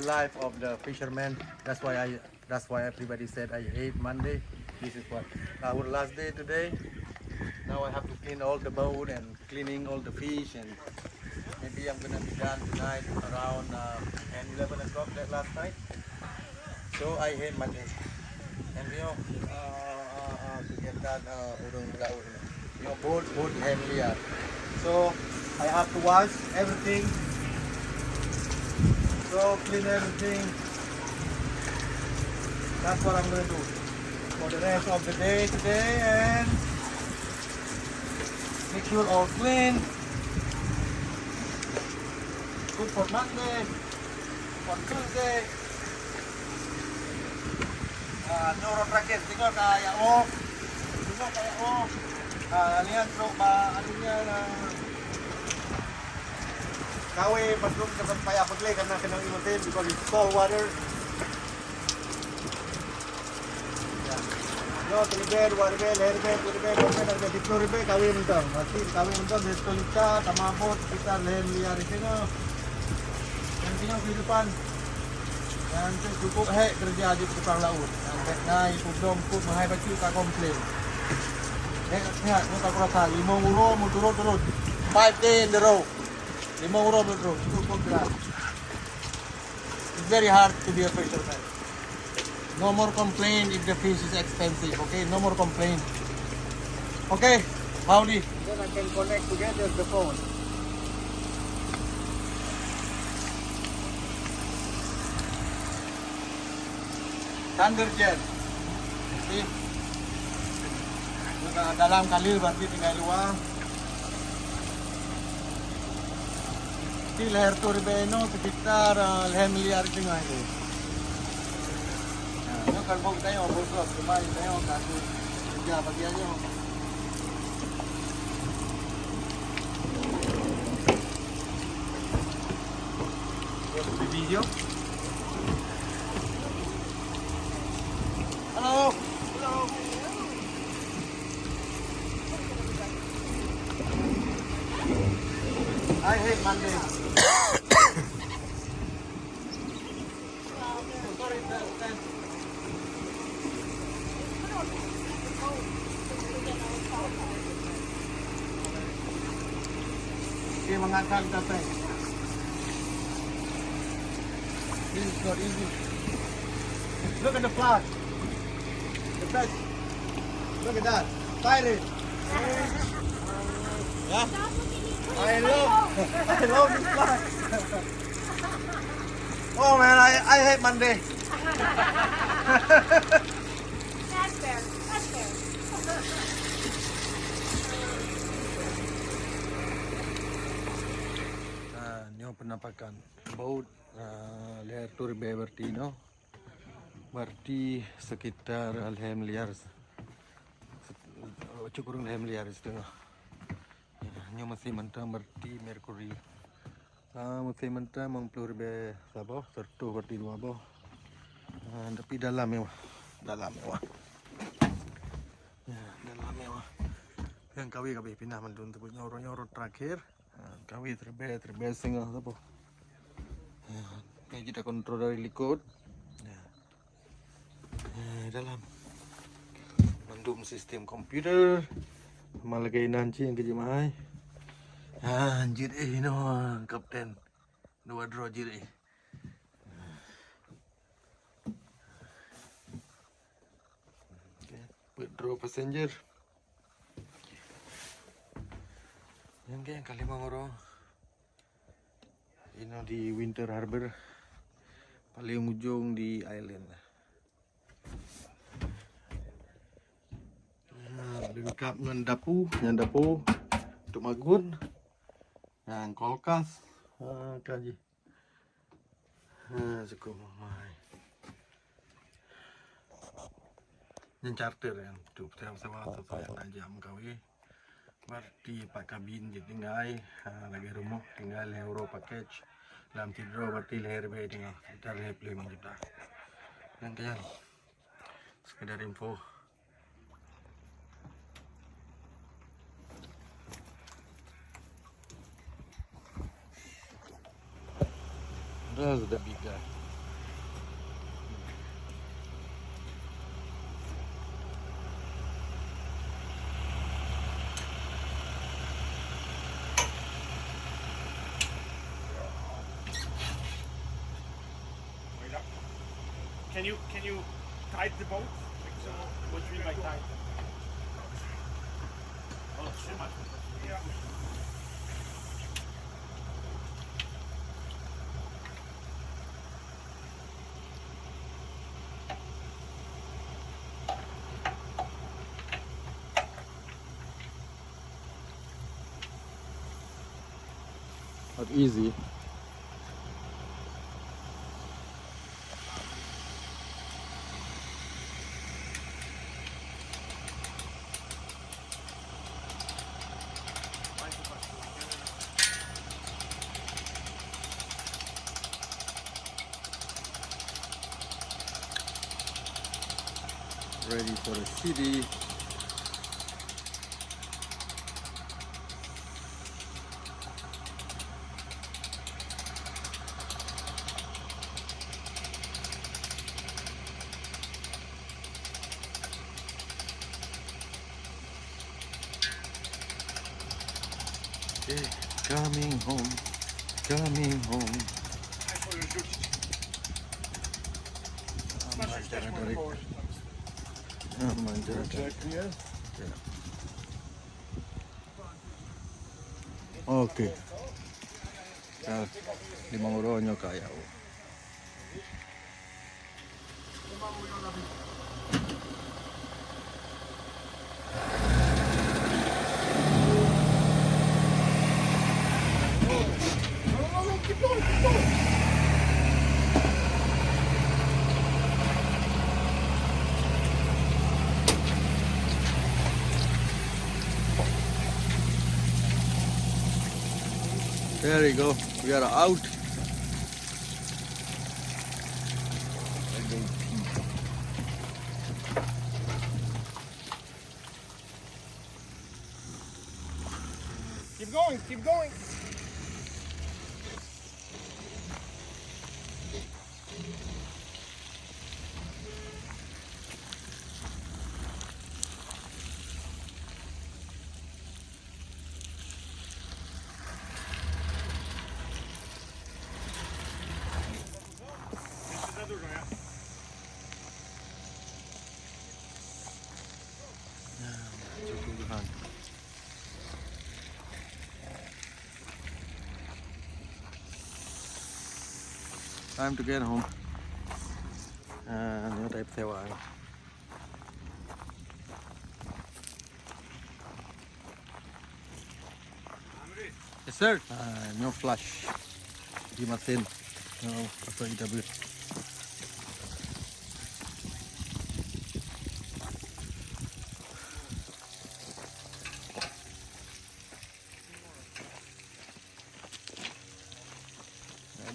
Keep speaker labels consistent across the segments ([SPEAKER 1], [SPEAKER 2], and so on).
[SPEAKER 1] life of the fisherman. That's why everybody said I hate Monday. This is what our last day today. Now I have to clean all the boat and cleaning all the fish, and maybe I'm gonna be done tonight around 10, 11 o'clock that last night. So I hate Monday. And kegiatan urung laut ini. Boat milyar. So I have to wash everything. So clean everything. That's what I'm gonna do for the rest of the day today, and make sure all clean. Good for Monday, for Tuesday. Nurut terakhir, tinggal kayak lihat bro, anunya kawe belum dapat payah pegle karena kena imutin because it's cold water. Yo, terlibat, waribel, herbel, kuribel, korben, harga 10 ribu kawe mentang. Masih kawe mentang dari Tolita, Tamabot, sekitar lehen liar di sini. Yang punya kehidupan. Yang cukup kerja di tukang laut. Yang naik, pudong, mahai baju, tak komplain. Lihat, muka kurasa, 5 euro, mau turun. 5 days in the row. 5 euro mau turun, cukup berat. It's very hard to be a fisherman. No more complain if the fish is expensive, okay? No more complain. Okay, howdy. Then I can connect together the phone. Thunder jet. See? Dalam kalir berarti tinggal luar. Di leher turbeno sekitar leher milyar tengah itu. Nah, kalau tayo, bosok, kembali tayo, kasih kerja bagiannya. Di video. Halo. I hate Monday. Okay, mengangkat kafe. This is not easy. Look at the flag. The fish. Look at that. Pirate. Yeah. I love this flag. Oh man, I hate Monday.
[SPEAKER 2] That's fair.
[SPEAKER 1] Nyo Penampakan boat leher turbe berarti no. Berarti sekitar leher milyar. Cukup leher milyar setengah. Nyo masih mentah berarti merkuri. Masih mentah 50 ribu sabah, sertu berarti 2 boh. Tapi dalam mewah. Dalam mewah. Ya, dalam mewah. Yang kawi pindah mendun tu nyorot terakhir. Kawi terbe setengah sabah. Ini kita kontrol dari likod. Dalam mendum sistem komputer. Malagay nanti yang kerja mahal. Anjir no kapten. Dua draw jir Okay, draw passenger. Yang kali mangoro. Ini di Winter Harbor. Paling ujung di island. Lengkap dengan dapu, untuk magun, yang kulkas, kaji, cukup mahal. Yang charter yang tu, saya jam kawi, berarti pak kabin jadi tinggal, lagi rumah tinggal euro package, dalam tidur berarti leher bay tinggal, sekitar 5 juta. Yang kalian sekedar info. That's the big guy.
[SPEAKER 3] Can you tide the boat? Like, so, what do you mean by tide? Oh, shit. Yeah.
[SPEAKER 1] Not easy. Ready for the city. Okay, coming home, coming home. Aman cara tarik. Aman cara tarik. Oke. Nah, 5 euro kaya. There we go. We are out.
[SPEAKER 3] Keep going, keep going.
[SPEAKER 1] Time to get home. Nhớ đẹp theo bạn. Yes sir. No flash. Di mesin. No apa IW.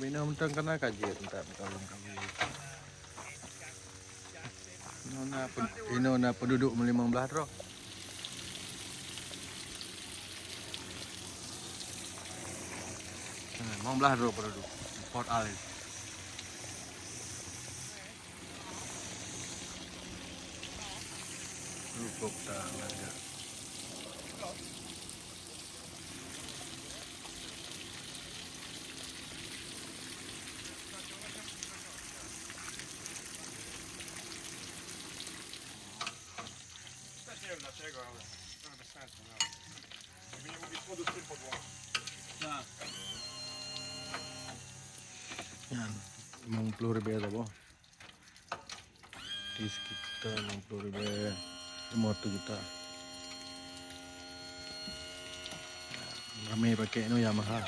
[SPEAKER 1] Minum tang kena kajian tak tolong kami. Nona penduduk 15 roh. Nah, 15 roh penduduk Port Alice. Cukup tak ada.
[SPEAKER 3] Dlaczego, ale to bez sensu. No. Żeby nie mówić wodu z tym podłogą. Tak.
[SPEAKER 1] Yan, 50,000 dah boh. Di sekitar 60,000, 50 juta. Ramai pakai no Yamaha.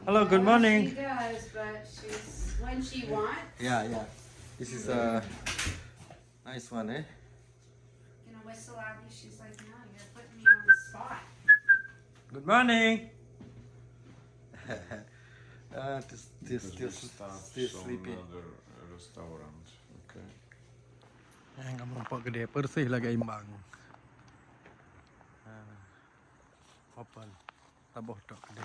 [SPEAKER 1] Hello, good morning.
[SPEAKER 2] She does, but she's when she wants.
[SPEAKER 1] Yeah. This is a nice one, eh?
[SPEAKER 2] Gonna whistle at me. She's like, no, you're putting me on the spot.
[SPEAKER 1] Good morning. Still sleeping.
[SPEAKER 4] Restaurant. Okay.
[SPEAKER 1] Yang kamu nampak gede, bersih lagi imbang. Open, tabuh tak gede.